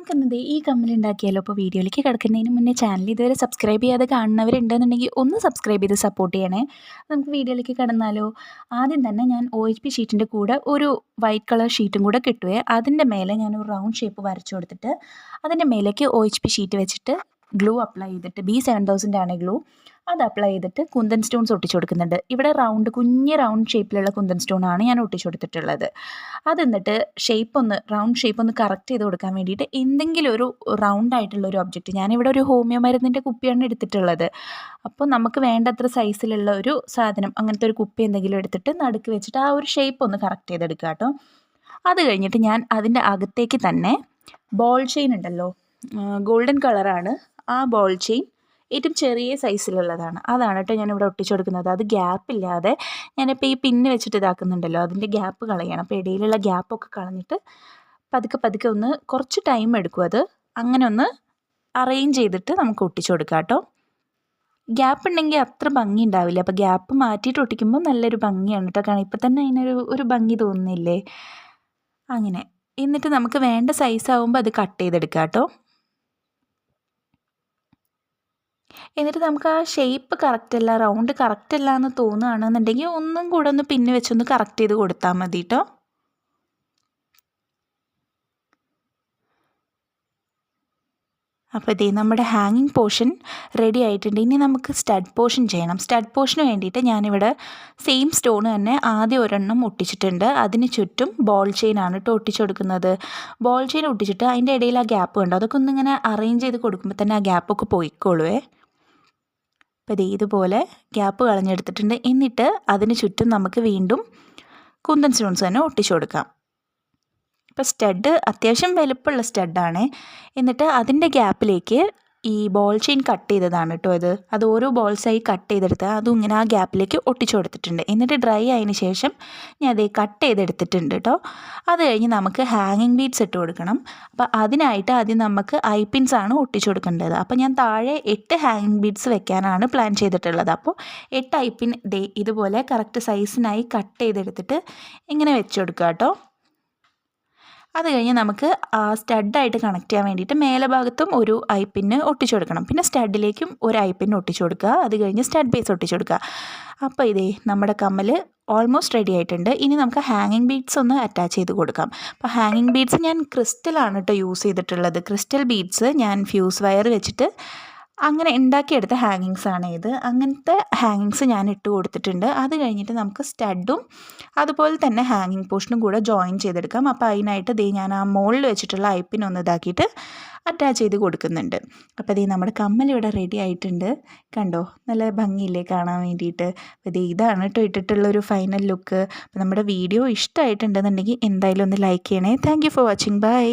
നമുക്കിന്നത് ഈ കമ്മൽ ഉണ്ടാക്കിയാലോ. അപ്പോൾ വീഡിയോയിലേക്ക് കിടക്കുന്നതിന് മുന്നേ ചാനൽ ഇതുവരെ സബ്സ്ക്രൈബ് ചെയ്യാതെ കാണുന്നവരുണ്ടെന്നുണ്ടെങ്കിൽ ഒന്ന് സബ്സ്ക്രൈബ് ചെയ്ത് സപ്പോർട്ട് ചെയ്യണേ. നമുക്ക് വീഡിയോയിലേക്ക് കിടന്നാലോ. ആദ്യം തന്നെ ഞാൻ OHP ഷീറ്റിൻ്റെ കൂടെ ഒരു വൈറ്റ് കളർ ഷീറ്റും കൂടെ കിട്ടുവേ. അതിൻ്റെ മേലെ ഞാൻ ഒരു റൗണ്ട് ഷേപ്പ് വരച്ചു കൊടുത്തിട്ട് അതിൻ്റെ മേലേക്ക് OHP ഷീറ്റ് വെച്ചിട്ട് ഗ്ലൂ അപ്ലൈ ചെയ്തിട്ട് B7000 ആണ് ഗ്ലൂ. അത് അപ്ലൈ ചെയ്തിട്ട് കുന്തൻ സ്റ്റോൺസ് ഒട്ടിച്ചു കൊടുക്കുന്നുണ്ട്. ഇവിടെ കുഞ്ഞ് റൗണ്ട് ഷേപ്പിലുള്ള കുന്തൻ സ്റ്റോണാണ് ഞാൻ ഒട്ടിച്ചു കൊടുത്തിട്ടുള്ളത്. അത് എന്നിട്ട് റൗണ്ട് ഷേപ്പ് ഒന്ന് കറക്റ്റ് ചെയ്ത് കൊടുക്കാൻ വേണ്ടിയിട്ട് എന്തെങ്കിലും ഒരു റൗണ്ട് ആയിട്ടുള്ള ഒരു ഒബ്ജക്റ്റ്, ഞാനിവിടെ ഒരു ഹോമിയോ മരുന്നിൻ്റെ കുപ്പിയാണ് എടുത്തിട്ടുള്ളത്. അപ്പോൾ നമുക്ക് വേണ്ടത്ര സൈസിലുള്ള ഒരു സാധനം, അങ്ങനത്തെ ഒരു കുപ്പി എന്തെങ്കിലും എടുത്തിട്ട് നടുക്ക് വെച്ചിട്ട് ആ ഒരു ഷേപ്പ് ഒന്ന് കറക്റ്റ് ചെയ്തെടുക്കുക കേട്ടോ. അത് കഴിഞ്ഞിട്ട് ഞാൻ അതിൻ്റെ അകത്തേക്ക് തന്നെ ബോൾ ചെയിൻ ഉണ്ടല്ലോ, ഗോൾഡൻ കളറാണ് ആ ബോൾ ചെയിൻ, ഏറ്റവും ചെറിയ സൈസിലുള്ളതാണ്. അതാണ് കേട്ടോ ഞാനിവിടെ ഒട്ടിച്ചു കൊടുക്കുന്നത്. അത് ഗ്യാപ്പില്ലാതെ ഞാനിപ്പോൾ ഈ പിന്ന് വെച്ചിട്ട് ഇതാക്കുന്നുണ്ടല്ലോ, അതിൻ്റെ ഗ്യാപ്പ് കളയണം. അപ്പോൾ ഇടയിലുള്ള ഗ്യാപ്പൊക്കെ കളഞ്ഞിട്ട് പതുക്കെ ഒന്ന് കുറച്ച് ടൈം എടുക്കും. അത് അങ്ങനെ ഒന്ന് അറേഞ്ച് ചെയ്തിട്ട് നമുക്ക് ഒട്ടിച്ചു കൊടുക്കാം കേട്ടോ. ഗ്യാപ്പ് ഉണ്ടെങ്കിൽ അത്ര ഭംഗി ഉണ്ടാവില്ല. അപ്പോൾ ഗ്യാപ്പ് മാറ്റിയിട്ട് ഒട്ടിക്കുമ്പോൾ നല്ലൊരു ഭംഗിയാണ് കേട്ടോ. കാരണം ഇപ്പം തന്നെ അതിനൊരു ഭംഗി തോന്നുന്നില്ലേ. അങ്ങനെ എന്നിട്ട് നമുക്ക് വേണ്ട സൈസ് ആകുമ്പോൾ അത് കട്ട് ചെയ്തെടുക്കാം കേട്ടോ. എന്നിട്ട് നമുക്ക് ആ ഷേപ്പ് കറക്റ്റ് അല്ല, റൗണ്ട് കറക്റ്റ് അല്ല എന്ന് തോന്നുകയാണെന്നുണ്ടെങ്കിൽ ഒന്നും കൂടെ ഒന്ന് പിന്ന് വെച്ചൊന്ന് കറക്റ്റ് ചെയ്ത് കൊടുത്താൽ മതി കേട്ടോ. അപ്പോൾ ഇതേ നമ്മുടെ ഹാങ്ങിങ് പോർഷൻ റെഡി ആയിട്ടുണ്ട്. ഇനി നമുക്ക് സ്റ്റഡ് പോർഷൻ ചെയ്യണം. സ്റ്റഡ് പോർഷന് വേണ്ടിയിട്ട് ഞാനിവിടെ സെയിം സ്റ്റോൺ തന്നെ ആദ്യം ഒരെണ്ണം ഒട്ടിച്ചിട്ടുണ്ട്. അതിന് ചുറ്റും ബോൾ ചെയിനാണ് കേട്ടോ ഒട്ടിച്ചു കൊടുക്കുന്നത്. ബോൾ ചെയിൻ ഒട്ടിച്ചിട്ട് അതിൻ്റെ ഇടയിൽ ആ ഗ്യാപ്പ് കണ്ടോ, അതൊക്കെ ഒന്നിങ്ങനെ അറേഞ്ച് ചെയ്ത് കൊടുക്കുമ്പോൾ തന്നെ ആ ഗ്യാപ്പൊക്കെ പോയിക്കോളുവേ. അപ്പോൾ ഇതുപോലെ ഗ്യാപ്പ് കളഞ്ഞെടുത്തിട്ടുണ്ട്. എന്നിട്ട് അതിന് ചുറ്റും നമുക്ക് വീണ്ടും കുന്തൻ സ്റ്റോൺസ് തന്നെ ഒട്ടിച്ചു കൊടുക്കാം. ഇപ്പോൾ സ്റ്റഡ് അത്യാവശ്യം വലുപ്പമുള്ള സ്റ്റഡാണ്. എന്നിട്ട് അതിൻ്റെ ഗ്യാപ്പിലേക്ക് ഈ ബോൾ ചെയിൻ കട്ട് ചെയ്തതാണ് കേട്ടോ അത് ഓരോ ബോൾസായി കട്ട് ചെയ്തെടുത്ത് അതും ഇങ്ങനെ ആ ഗ്യാപ്പിലേക്ക് ഒട്ടിച്ചു കൊടുത്തിട്ടുണ്ട്. എന്നിട്ട് ഡ്രൈ ആയതിന് ശേഷം ഞാൻ അതേ കട്ട് ചെയ്തെടുത്തിട്ടുണ്ട് കേട്ടോ. അത് കഴിഞ്ഞ് നമുക്ക് ഹാങ്ങിങ് ബീഡ്സ് ഇട്ട് കൊടുക്കണം. അപ്പോൾ അതിനായിട്ട് ആദ്യം നമുക്ക് ഐപ്പിൻസ് ആണ് ഒട്ടിച്ചു കൊടുക്കേണ്ടത്. അപ്പോൾ ഞാൻ താഴെ 8 ഹാങ്ങിങ് ബീഡ്സ് വെക്കാനാണ് പ്ലാൻ ചെയ്തിട്ടുള്ളത്. അപ്പോൾ 8 ഐപ്പിൻ ഇതുപോലെ കറക്റ്റ് സൈസിനായി കട്ട് ചെയ്തെടുത്തിട്ട് ഇങ്ങനെ വെച്ച് കൊടുക്കുക കേട്ടോ. അത് കഴിഞ്ഞ് നമുക്ക് സ്റ്റഡായിട്ട് കണക്ട് ചെയ്യാൻ വേണ്ടിയിട്ട് മേലെ ഭാഗത്തും ഒരു ഐപ്പിന് ഒട്ടിച്ചു കൊടുക്കണം. പിന്നെ സ്റ്റഡിലേക്കും ഒരു ഐപ്പിന് ഒട്ടിച്ചു കൊടുക്കുക. അത് കഴിഞ്ഞ് സ്റ്റഡ് ബേസ് ഒട്ടിച്ചു കൊടുക്കുക. അപ്പോൾ നമ്മുടെ കമ്മൽ ഓൾമോസ്റ്റ് റെഡി ആയിട്ടുണ്ട്. ഇനി നമുക്ക് ഹാങ്ങിങ് ബീഡ്സ് ഒന്ന് അറ്റാച്ച് ചെയ്ത് കൊടുക്കാം. അപ്പോൾ ഹാങ്ങിങ് ബീഡ്സ് ഞാൻ ക്രിസ്റ്റലാണ് കേട്ടോ യൂസ് ചെയ്തിട്ടുള്ളത്. ക്രിസ്റ്റൽ ബീഡ്സ് ഞാൻ ഫ്യൂസ് വയർ വെച്ചിട്ട് അങ്ങനെ ഉണ്ടാക്കിയെടുത്ത ഹാങ്ങിങ്സ് ആണ് ഇത്. അങ്ങനത്തെ ഹാങ്ങിങ്സ് ഞാൻ ഇട്ട് കൊടുത്തിട്ടുണ്ട്. അത് കഴിഞ്ഞിട്ട് നമുക്ക് സ്റ്റഡും അതുപോലെ തന്നെ ഹാങ്ങിങ് പോർഷനും കൂടെ ജോയിൻ ചെയ്തെടുക്കാം. അപ്പോൾ അതിനായിട്ട് ഞാൻ ആ മുകളിൽ വെച്ചിട്ടുള്ള ഐപ്പിനൊന്ന് ഇതാക്കിയിട്ട് അറ്റാച്ച് ചെയ്ത് കൊടുക്കുന്നുണ്ട്. അപ്പോൾ നമ്മുടെ കമ്മൽ ഇവിടെ റെഡി ആയിട്ടുണ്ട്. കണ്ടോ, നല്ല ഭംഗിയില്ലേ കാണാൻ വേണ്ടിയിട്ട്. അപ്പോൾ ഇതാണ് കേട്ടോ ഇട്ടിട്ടുള്ളൊരു ഫൈനൽ ലുക്ക്. അപ്പോൾ നമ്മുടെ വീഡിയോ ഇഷ്ടമായിട്ടുണ്ടെന്നുണ്ടെങ്കിൽ എന്തായാലും ഒന്ന് ലൈക്ക് ചെയ്യണേ. Thank you for watching. By.